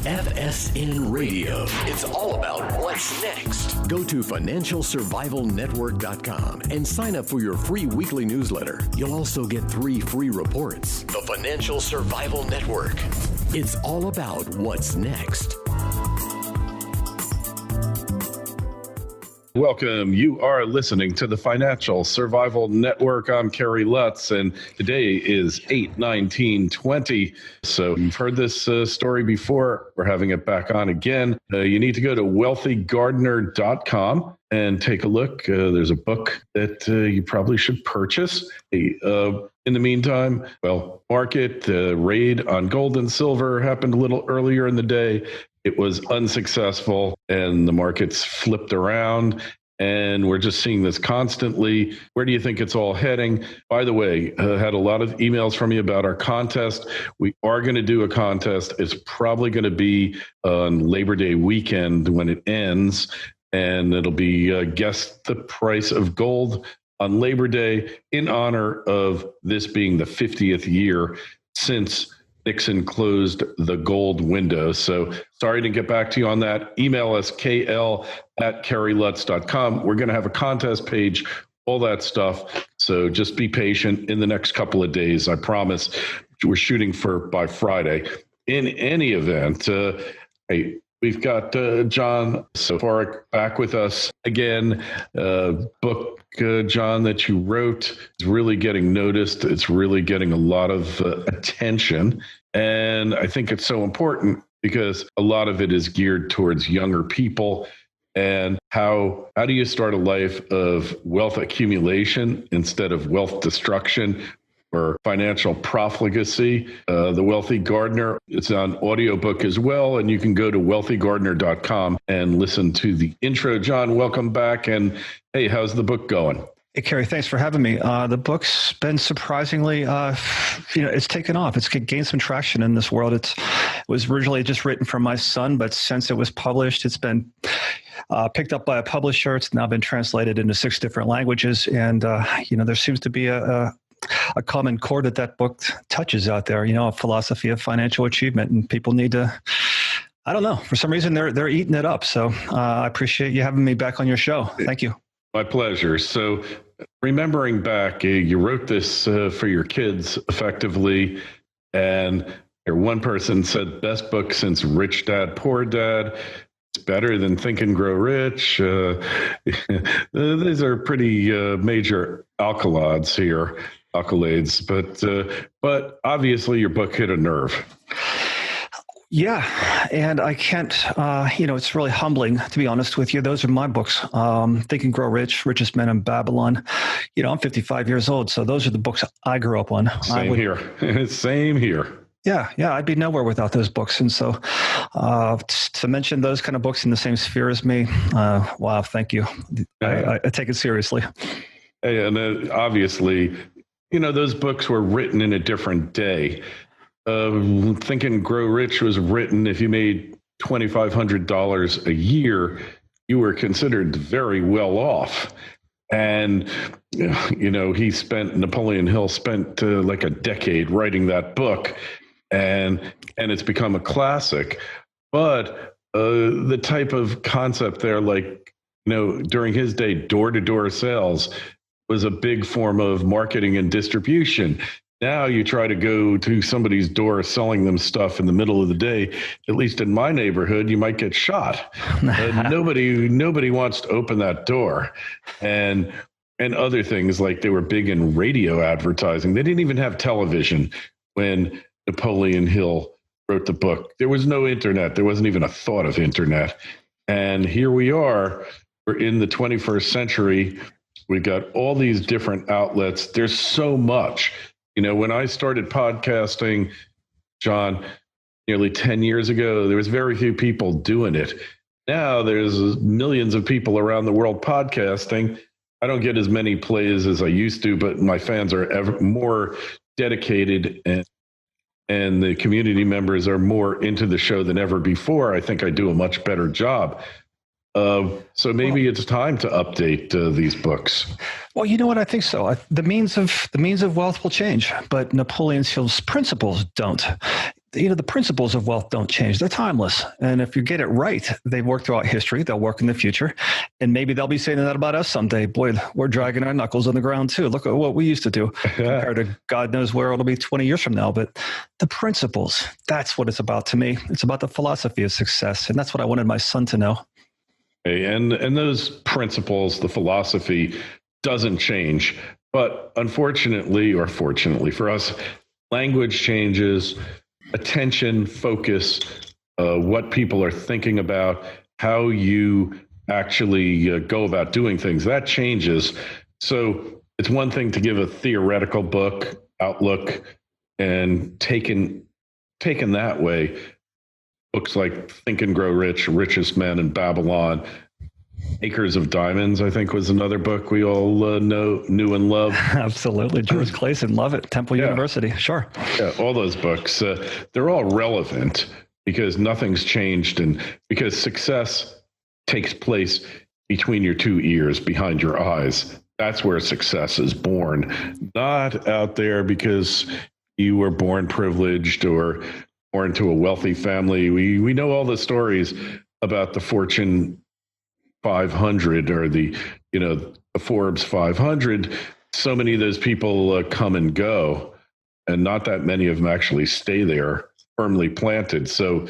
FSN Radio. It's all about what's next. Go to financialsurvivalnetwork.com and sign up for your free weekly newsletter. You'll also get 3 free reports. The Financial Survival Network. It's all about what's next. Welcome. You are listening to the Financial Survival Network. I'm Kerry Lutz, and today is 8/19/20. So you've heard this story before. We're having it back on again. You need to go to wealthygardner.com and take a look. There's a book that you probably should purchase. In the meantime, market raid on gold and silver happened a little earlier in the day. It was unsuccessful and the markets flipped around, and we're just seeing this constantly. Where do you think it's all heading? By the way, I had a lot of emails from you about our contest. We are going to do a contest. It's probably going to be on Labor Day weekend when it ends, and it'll be guess the price of gold on Labor Day in honor of this being the 50th year since Nixon closed the gold window. So sorry to get back to you on that. Email us, kl@kerrylutz.com. We're going to have a contest page, all that stuff. So just be patient in the next couple of days. I promise. We're shooting for by Friday. In any event, hey, we've got John Soforic back with us again. Book, John, that you wrote is really getting noticed. It's really getting a lot of attention. And I think it's so important because a lot of it is geared towards younger people. And how do you start a life of wealth accumulation instead of wealth destruction or financial profligacy? The Wealthy Gardner, it's on audiobook as well, and you can go to wealthygardner.com and listen to the intro. John, welcome back, and hey, how's the book going? Hey, Kerry, thanks for having me. The book's been surprisingly, it's taken off. It's gained some traction in this world. It was originally just written for my son, but since it was published, it's been picked up by a publisher. It's now been translated into 6 different languages, and there seems to be a common chord that book touches out there, a philosophy of financial achievement, and people need to, I don't know, for some reason they're eating it up. So I appreciate you having me back on your show. Thank you. My pleasure. So remembering back, you wrote this for your kids effectively, and one person said, best book since Rich Dad, Poor Dad. It's better than Think and Grow Rich. These are pretty major accolades, but obviously your book hit a nerve. Yeah, and I can't, it's really humbling, to be honest with you. Those are my books, Think and Grow Rich, Richest Men in Babylon. I'm 55 years old, so those are the books I grew up on. Same here. Yeah, I'd be nowhere without those books. And so to mention those kind of books in the same sphere as me, wow, thank you. I take it seriously. And obviously, those books were written in a different day. Think and Grow Rich was written, if you made $2,500 a year, you were considered very well off. And, Napoleon Hill spent like a decade writing that book, and it's become a classic. But the type of concept there, during his day, door-to-door sales was a big form of marketing and distribution. Now you try to go to somebody's door selling them stuff in the middle of the day. At least in my neighborhood, you might get shot. Nobody wants to open that door. And other things, like they were big in radio advertising. They didn't even have television when Napoleon Hill wrote the book. There was no internet. There wasn't even a thought of internet. And here we are. We're in the 21st century. We've got all these different outlets. There's so much. When I started podcasting, John, nearly 10 years ago, there was very few people doing it. Now there's millions of people around the world podcasting. I don't get as many plays as I used to, but my fans are ever more dedicated, and the community members are more into the show than ever before. I think I do a much better job. So maybe it's time to update these books. Well, you know what? I think so. The means of wealth will change, but Napoleon Hill's principles don't. the principles of wealth don't change. They're timeless. And if you get it right, they work throughout history. They'll work in the future. And maybe they'll be saying that about us someday. Boy, we're dragging our knuckles on the ground too. Look at what we used to do compared to God knows where it'll be 20 years from now. But the principles, that's what it's about to me. It's about the philosophy of success. And that's what I wanted my son to know. And those principles, the philosophy doesn't change. But unfortunately, or fortunately for us, language changes, attention, focus, what people are thinking about, how you actually go about doing things, that changes. So it's one thing to give a theoretical book, outlook, and taken that way, books like Think and Grow Rich, Richest Man in Babylon, Acres of Diamonds, I think, was another book we all knew and love. Absolutely. George Clayson, love it. Temple University. Sure. Yeah, all those books, they're all relevant because nothing's changed and because success takes place between your two ears, behind your eyes. That's where success is born, not out there because you were born privileged or born to a wealthy family. We know all the stories about the Fortune 500 or the Forbes 500. So many of those people come and go, and not that many of them actually stay there firmly planted. So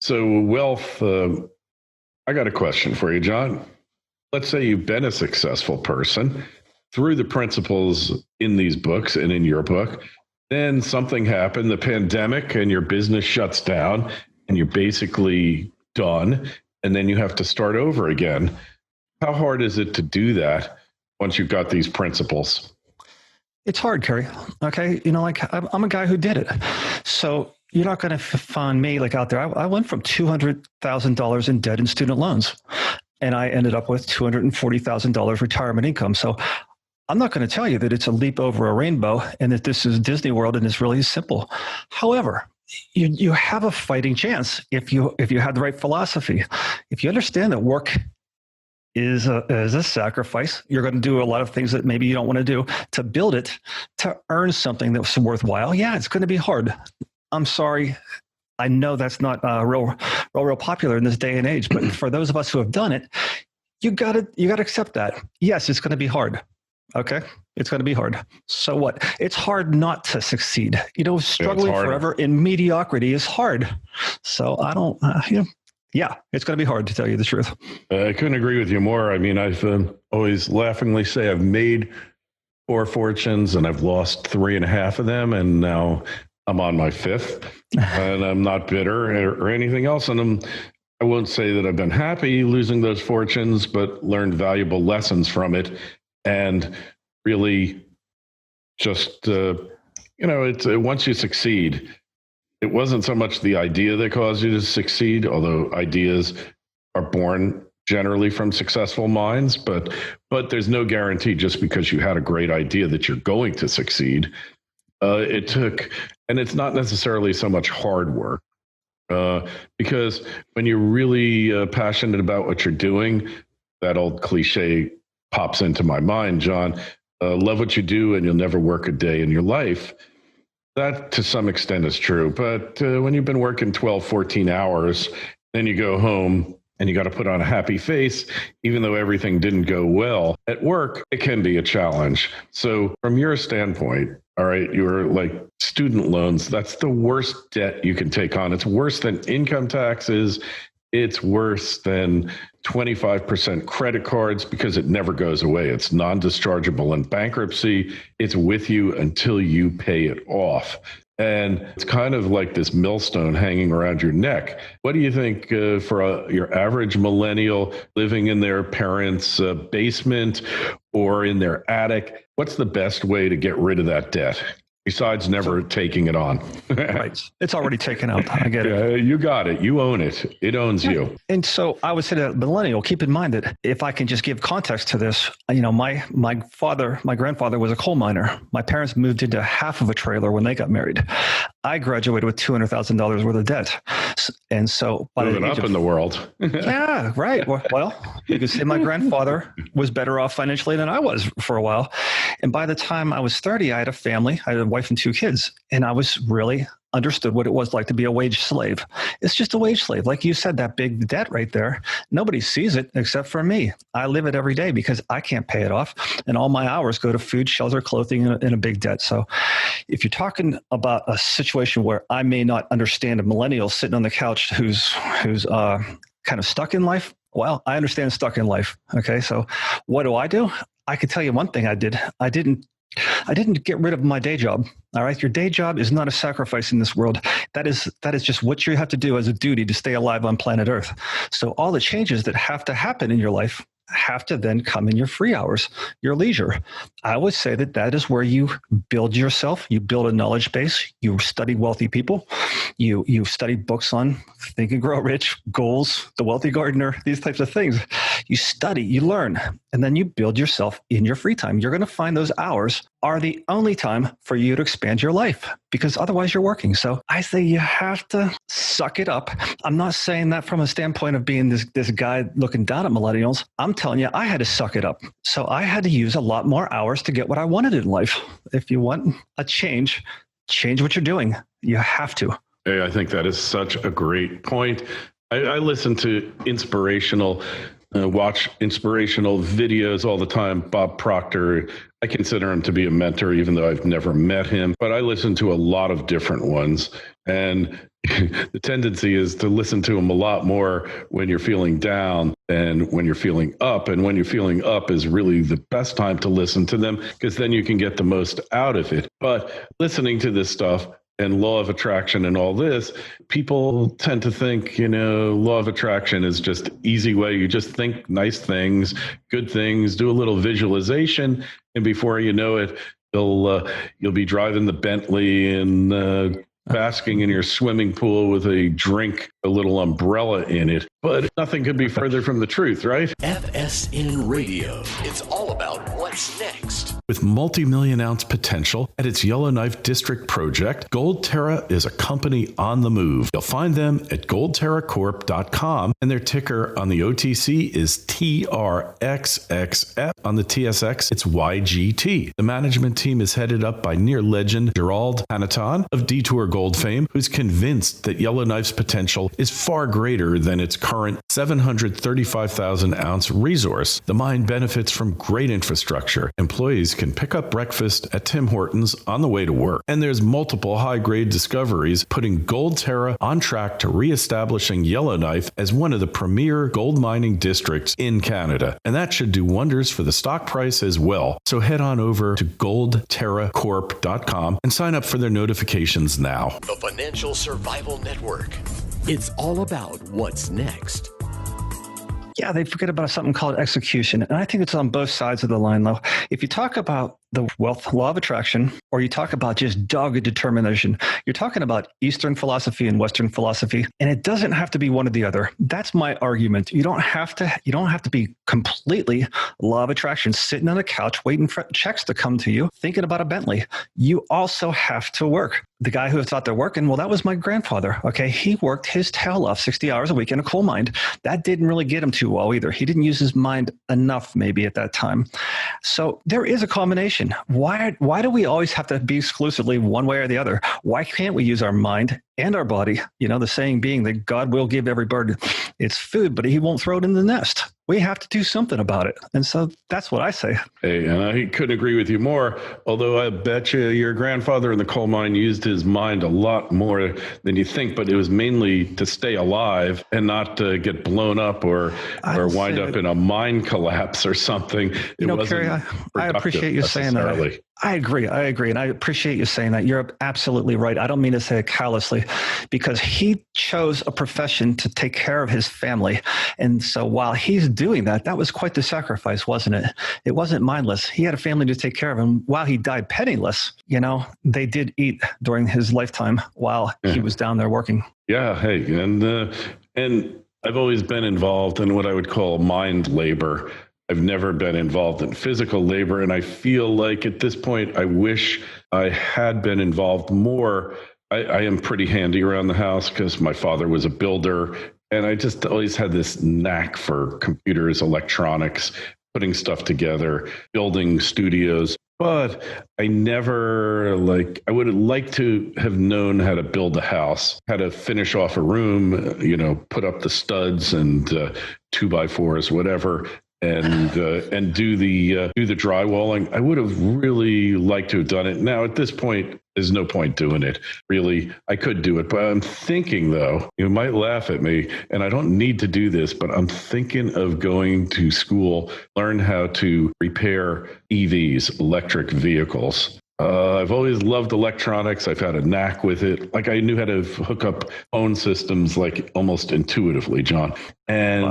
wealth. I got a question for you, John. Let's say you've been a successful person through the principles in these books and in your book. Then something happened, the pandemic, and your business shuts down, and you're basically done. And then you have to start over again. How hard is it to do that once you've got these principles? It's hard, Kerry. Okay. I'm a guy who did it. So you're not going to find me out there. I went from $200,000 in debt and student loans, and I ended up with $240,000 retirement income. So I'm not going to tell you that it's a leap over a rainbow and that this is Disney World and it's really simple. However, you have a fighting chance if you have the right philosophy. If you understand that work is a sacrifice, you're going to do a lot of things that maybe you don't want to do to build it, to earn something that's worthwhile. Yeah, it's going to be hard. I'm sorry. I know that's not real popular in this day and age, but for those of us who have done it, you got to accept that. Yes, it's going to be hard. Okay. It's going to be hard. So what? It's hard not to succeed. Struggling forever in mediocrity is hard. So I don't, it's going to be hard to tell you the truth. I couldn't agree with you more. I mean, I've always laughingly say I've made 4 fortunes and I've lost 3.5 of them. And now I'm on my 5th and I'm not bitter or anything else. And I won't say that I've been happy losing those fortunes, but learned valuable lessons from it. And really just, it's once you succeed, it wasn't so much the idea that caused you to succeed, although ideas are born generally from successful minds, but there's no guarantee just because you had a great idea that you're going to succeed. It took, and it's not necessarily so much hard work, because when you're really passionate about what you're doing, that old cliche pops into my mind, John, love what you do and you'll never work a day in your life. That to some extent is true. But when you've been working 12, 14 hours, then you go home and you got to put on a happy face, even though everything didn't go well at work, it can be a challenge. So from your standpoint, all right, you're like student loans, that's the worst debt you can take on. It's worse than income taxes. It's worse than 25% credit cards because it never goes away. It's non-dischargeable in bankruptcy. It's with you until you pay it off. And it's kind of like this millstone hanging around your neck. What do you think for your average millennial living in their parents' basement or in their attic? What's the best way to get rid of that debt? Besides never taking it on. Right. It's already taken out. I get it. You got it. You own it. It owns you. And so I would say to millennial, keep in mind that if I can just give context to this, my grandfather was a coal miner. My parents moved into half of a trailer when they got married. I graduated with $200,000 worth of debt. And so by moving up in the world. Yeah, right. Well, you could say my grandfather was better off financially than I was for a while. And by the time I was 30, I had a family. I had a wife and 2 kids. And I was really understood what it was like to be a wage slave. It's just a wage slave. Like you said, that big debt right there, nobody sees it except for me. I live it every day because I can't pay it off. And all my hours go to food, shelter, clothing, and a big debt. So if you're talking about a situation where I may not understand a millennial sitting on the couch who's kind of stuck in life, well, I understand stuck in life. Okay. So what do? I could tell you one thing I did. I didn't get rid of my day job. All right. Your day job is not a sacrifice in this world. That is just what you have to do as a duty to stay alive on planet Earth. So all the changes that have to happen in your life have to then come in your free hours, your leisure. I would say that is where you build yourself. You build a knowledge base. You study wealthy people. You study books on Think and Grow Rich, goals, the Wealthy Gardner, these types of things. You study, you learn, and then you build yourself in your free time. You're going to find those hours are the only time for you to expand your life because otherwise you're working. So I say you have to suck it up. I'm not saying that from a standpoint of being this guy looking down at millennials. I'm telling you, I had to suck it up. So I had to use a lot more hours to get what I wanted in life. If you want a change what you're doing. You have to. Hey, I think that is such a great point. I listen to watch inspirational videos all the time. Bob Proctor, I consider him to be a mentor, even though I've never met him. But I listen to a lot of different ones. And the tendency is to listen to them a lot more when you're feeling down than when you're feeling up. And when you're feeling up is really the best time to listen to them because then you can get the most out of it. But listening to this stuff, and law of attraction and all this, people tend to think, law of attraction is just easy way. You just think nice things, good things, do a little visualization. And before you know it, you'll be driving the Bentley and basking in your swimming pool with a drink, a little umbrella in it. But nothing could be further from the truth, right? FSN Radio. It's all about what's next. With multi-million ounce potential at its Yellowknife District project, Goldterra is a company on the move. You'll find them at goldterracorp.com, and their ticker on the OTC is TRXXF. On the TSX, it's YGT. The management team is headed up by near legend Gerald Hanaton of Detour Gold fame, who's convinced that Yellowknife's potential is far greater than its current 735,000 ounce resource. The mine benefits from great infrastructure. Employees can pick up breakfast at Tim Hortons on the way to work. And there's multiple high-grade discoveries, putting Goldterra on track to reestablishing Yellowknife as one of the premier gold mining districts in Canada. And that should do wonders for the stock price as well. So head on over to goldterracorp.com and sign up for their notifications now. The Financial Survival Network. It's all about what's next. Yeah, they forget about something called execution. And I think it's on both sides of the line, though. If you talk about the wealth law of attraction, or you talk about just dogged determination, you're talking about Eastern philosophy and Western philosophy, and it doesn't have to be one or the other. That's my argument. You don't have to be completely law of attraction, sitting on a couch waiting for checks to come to you, thinking about a Bentley. You also have to work. The guy who thought they're working, well, that was my grandfather. Okay, he worked his tail off 60 hours a week in a coal mine. That didn't really get him too well either. He didn't use his mind enough maybe at that time. So there is a combination. Why do we always have to be exclusively one way or the other? Why can't we use our mind and our body? The saying being that God will give every bird its food, but he won't throw it in the nest. We have to do something about it. And so that's what I say. Hey, and I couldn't agree with you more, although I bet you your grandfather in the coal mine used his mind a lot more than you think, but it was mainly to stay alive and not to get blown up or wind up in a mine collapse or something. Kerry, I appreciate you saying that. I agree. And I appreciate you saying that. You're absolutely right. I don't mean to say it callously, because he chose a profession to take care of his family. And so while he's doing that, that was quite the sacrifice, wasn't it? It wasn't mindless. He had a family to take care of. And while he died penniless, they did eat during his lifetime while he was down there working. Yeah. Hey, and I've always been involved in what I would call mind labor. I've never been involved in physical labor, and I feel like at this point, I wish I had been involved more. I am pretty handy around the house because my father was a builder, and I just always had this knack for computers, electronics, putting stuff together, building studios. But I never I would have liked to have known how to build a house, how to finish off a room, put up the studs and 2x4s, whatever, and do the drywalling. I would have really liked to have done it. Now at this point, there's no point doing it. Really, I could do it, but I'm thinking, though, you might laugh at me, and I don't need to do this, but I'm thinking of going to school, learn how to repair EVs, electric vehicles. I've always loved electronics. I've had a knack with it. I knew how to hook up phone systems almost intuitively, John. And,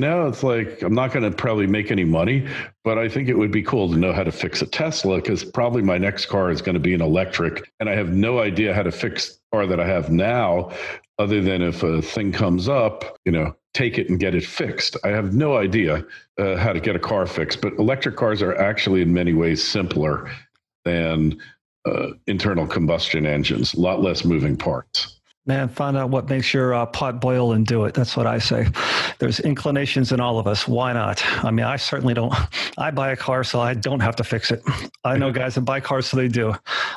wow. It's I'm not going to probably make any money, but I think it would be cool to know how to fix a Tesla, because probably my next car is going to be an electric. And I have no idea how to fix the car that I have now, other than if a thing comes up, take it and get it fixed. I have no idea how to get a car fixed, but electric cars are actually in many ways simpler than internal combustion engines, a lot less moving parts. Man, find out what makes your pot boil and do it. That's what I say. There's inclinations in all of us. Why not? I mean, I certainly don't. I buy a car so I don't have to fix it. I know guys that buy cars so they do.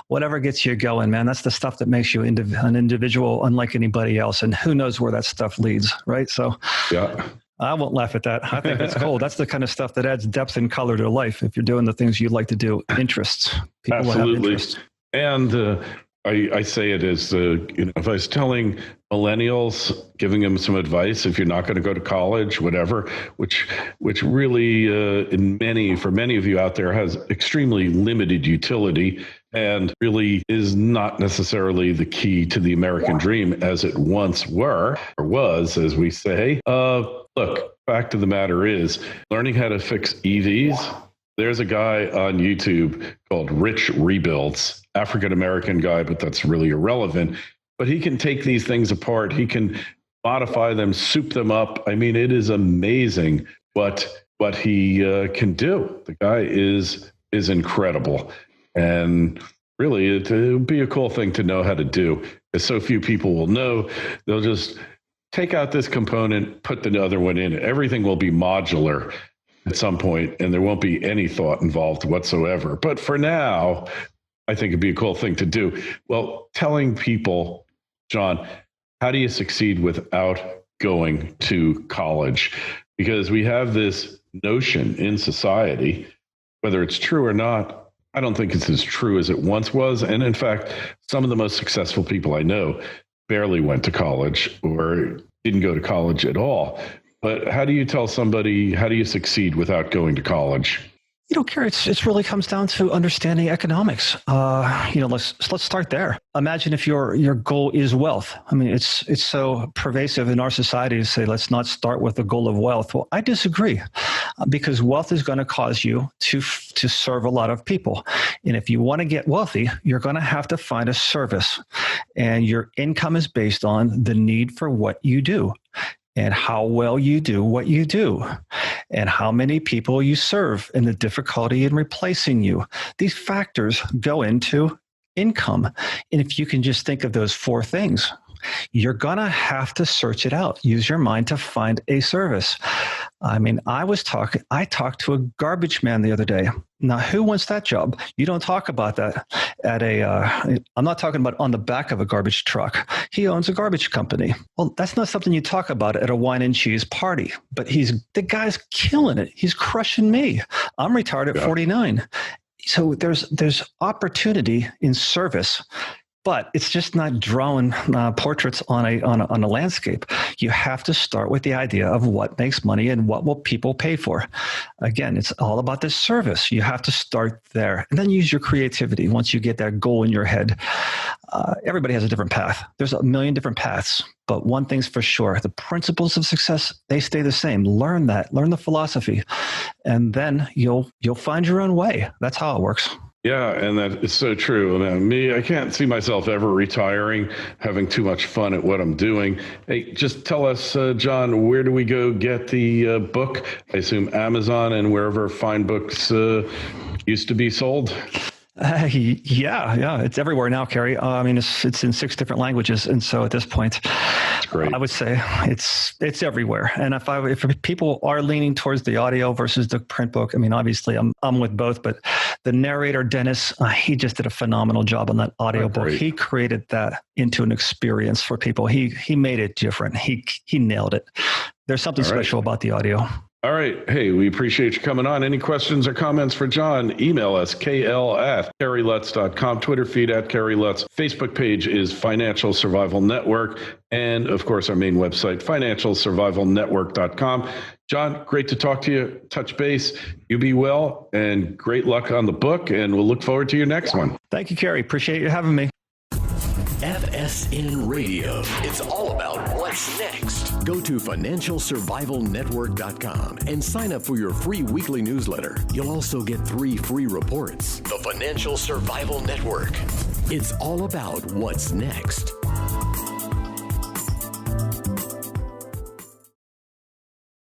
Whatever gets you going, man, that's the stuff that makes you an individual unlike anybody else. And who knows where that stuff leads, right? So yeah. I won't laugh at that. I think that's cool. That's the kind of stuff that adds depth and color to life. If you're doing the things you'd like to do, interests. People Absolutely. Have interests. And I say it as, if I was telling millennials, giving them some advice, if you're not going to go to college, whatever, which really, for many of you out there, has extremely limited utility and really is not necessarily the key to the American dream as it once was, as we say. Look, fact of the matter is, learning how to fix EVs. There's a guy on YouTube called Rich Rebuilds, African-American guy, but that's really irrelevant. But he can take these things apart. He can modify them, soup them up. I mean, it is amazing what he can do. The guy is incredible. And really, it would be a cool thing to know how to do, because so few people will know. They'll just take out this component, put the other one in. Everything will be modular at some point, and there won't be any thought involved whatsoever. But for now, I think it'd be a cool thing to do. Well, telling people, John, how do you succeed without going to college? Because we have this notion in society, whether it's true or not, I don't think it's as true as it once was. And in fact, some of the most successful people I know barely went to college or didn't go to college at all. But how do you tell somebody, how do you succeed without going to college? Kerry, it really comes down to understanding economics. Let's start there. Imagine if your goal is wealth. I mean, it's so pervasive in our society to say, let's not start with the goal of wealth. Well, I disagree, because wealth is going to cause you to serve a lot of people. And if you want to get wealthy, you're going to have to find a service. And your income is based on the need for what you do, and how well you do what you do, and how many people you serve, and the difficulty in replacing you. These factors go into income. And if you can just think of those four things, you're going to have to search it out. Use your mind to find a service. I mean, I talked to a garbage man the other day. Now, who wants that job? You don't talk about that I'm not talking about on the back of a garbage truck. He owns a garbage company. Well, that's not something you talk about at a wine and cheese party, but the guy's killing it. He's crushing me. I'm retired at 49. So there's opportunity in service. But it's just not drawing portraits on a landscape. You have to start with the idea of what makes money and what will people pay for. Again, it's all about the service. You have to start there, and then use your creativity. Once you get that goal in your head, everybody has a different path. There's a million different paths, but one thing's for sure: the principles of success, they stay the same. Learn that. Learn the philosophy, and then you'll find your own way. That's how it works. Yeah, and that is so true. I can't see myself ever retiring, having too much fun at what I'm doing. Hey, just tell us, John, where do we go get the book? I assume Amazon and wherever fine books used to be sold. Yeah, it's everywhere now, Kerry. I mean, it's in 6 different languages, and so at this point, I would say it's everywhere. And if people are leaning towards the audio versus the print book, I mean, obviously, I'm with both, but The narrator, Dennis, he just did a phenomenal job on that audiobook. He created that into an experience for people. He made it different. He nailed it. There's something special about the audio. All right. Hey, we appreciate you coming on. Any questions or comments for John? Email us, kl@kerrylutz.com, Twitter feed @KerryLutz. Facebook page is Financial Survival Network. And of course, our main website, financialsurvivalnetwork.com. John, great to talk to you. Touch base. You be well and great luck on the book. And we'll look forward to your next one. Thank you, Kerry. Appreciate you having me. FSN Radio. It's all about what's next. Go to financialsurvivalnetwork.com and sign up for your free weekly newsletter. You'll also get 3 free reports. The Financial Survival Network. It's all about what's next.